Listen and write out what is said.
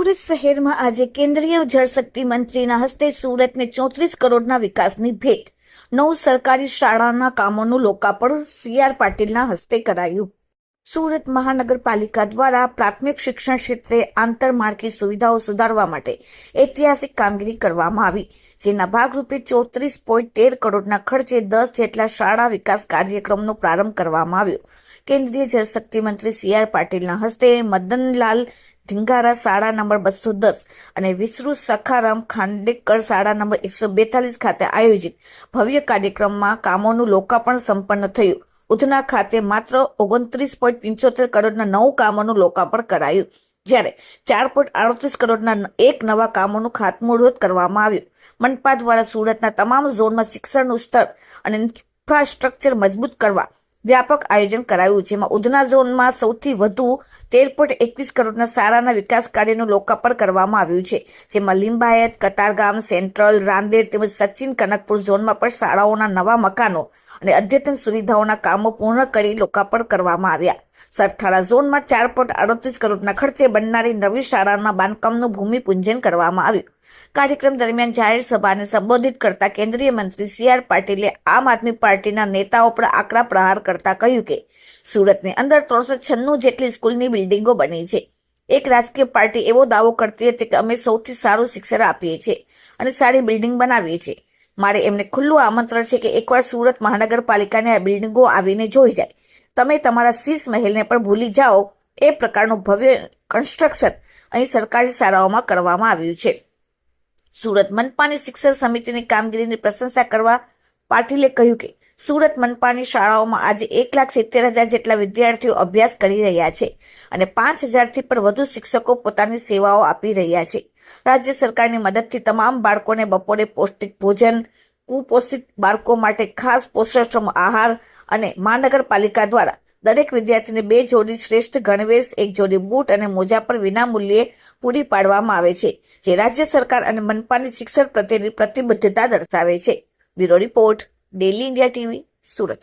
સુરત શહેરમાં આજે કેન્દ્રીય જળશક્તિ મંત્રીના હસ્તે સુરતને 34 કરોડના વિકાસની ભેટ. 9 સરકારી શાળાના કામોનું લોકાર્પણ CR પાટીલના હસ્તે કરાયું. સુરત મહાનગરપાલિકા દ્વારા પ્રાથમિક શિક્ષણ ક્ષેત્રે આંતરમાળખી સુવિધાઓ સુધારવા માટે ઐતિહાસિક કામગીરી કરવામાં આવી, જેના ભાગરૂપે 34.13 કરોડના ખર્ચે 10 જેટલા શાળા વિકાસ કાર્યક્રમનો પ્રારંભ કરવામાં આવ્યો. કેન્દ્રીય જળશક્તિ મંત્રી CR પાટીલના હસ્તે મદનલાલ ધીંગારા શાળા નંબર 210 અને વિસરુ સખારામ ખાંડેકર શાળા નંબર 142 ખાતે આયોજિત ભવ્ય કાર્યક્રમમાં કામોનું લોકાર્પણ સંપન્ન થયું. ઉધના ખાતે માત્ર 29.75 કરોડના 9 કામોનું લોકાર્પણ કરાયું, જ્યારે 4.38 કરોડના 1 નવા કામોનું ખાતમુહૂર્ત કરવામાં આવ્યું. મનપા દ્વારા સુરતના તમામ ઝોનમાં શિક્ષણનું સ્તર અને ઇન્ફ્રાસ્ટ્રક્ચર મજબૂત કરવા વ્યાપક આયોજન કરાયું, જેમાં ઉધના ઝોનમાં સૌથી વધુ 13.21 કરોડના શાળાના વિકાસ કાર્યનું લોકાર્પણ કરવામાં આવ્યું છે, જેમાં લિંબાયત, કતારગામ, સેન્ટ્રલ, રાંદેર તેમજ સચિન કનકપુર ઝોનમાં પણ શાળાઓના નવા મકાનો અને અદ્યતન સુવિધાઓના કામો પૂર્ણ કરી લોકાર્પણ કરવામાં આવ્યા. સરથાણા ઝોનમાં 4.38 કરોડના ખર્ચે બનનારી નવી શાળાના બાંધકામનું ભૂમિપૂજન કરવામાં આવ્યું. કાર્યક્રમ દરમિયાન જાહેર સભાને સંબોધિત કરતા કેન્દ્રીય મંત્રી CR પાટીલે આમ આદમી પાર્ટીના નેતાઓ પર આકરા પ્રહાર કરતા કહ્યું કે સુરતની અંદર 396 જેટલી સ્કૂલની બિલ્ડિંગો બની છે. એક રાજકીય પાર્ટી એવો દાવો કરતી હતી કે અમે સૌથી સારું શિક્ષણ આપીએ છીએ અને સારી બિલ્ડિંગ બનાવીએ છીએ. મારે એમને ખુલ્લું આમંત્રણ છે કે એકવાર સુરત મહાનગરપાલિકાની આ બિલ્ડિંગો આવીને જોઈ જાય. તમે તમારા શીશ મહેલને પણ ભૂલી જાઓ. એ પ્રકારનું ભવ્ય કન્સ્ટ્રક્શન અહીં સરકારી શાળાઓમાં કરવામાં આવ્યું છે. સુરત મનપાની શિક્ષણ સમિતિની કામગીરીની પ્રશંસા કરવા પાટીલે કહ્યું કે સુરત મનપાની શાળાઓમાં આજે 1,70,000 જેટલા વિદ્યાર્થીઓ અભ્યાસ કરી રહ્યા છે અને 5,000થી પણ વધુ શિક્ષકો પોતાની સેવાઓ આપી રહ્યા છે. રાજ્ય સરકારની મદદથી તમામ બાળકોને બપોરે પૌષ્ટિક ભોજન, કુપોષિત બાળકો માટે ખાસ પોષક આહાર અને મહાનગરપાલિકા દ્વારા દરેક વિદ્યાર્થીને 2 જોડી શ્રેષ્ઠ ગણવેશ, 1 જોડી બૂટ અને મોજા પર વિનામૂલ્યે પૂરી પાડવામાં આવે છે, જે રાજ્ય સરકાર અને મનપાની શિક્ષણ પ્રત્યેની પ્રતિબદ્ધતા દર્શાવે છે. Bureau report, daily India TV, Surat.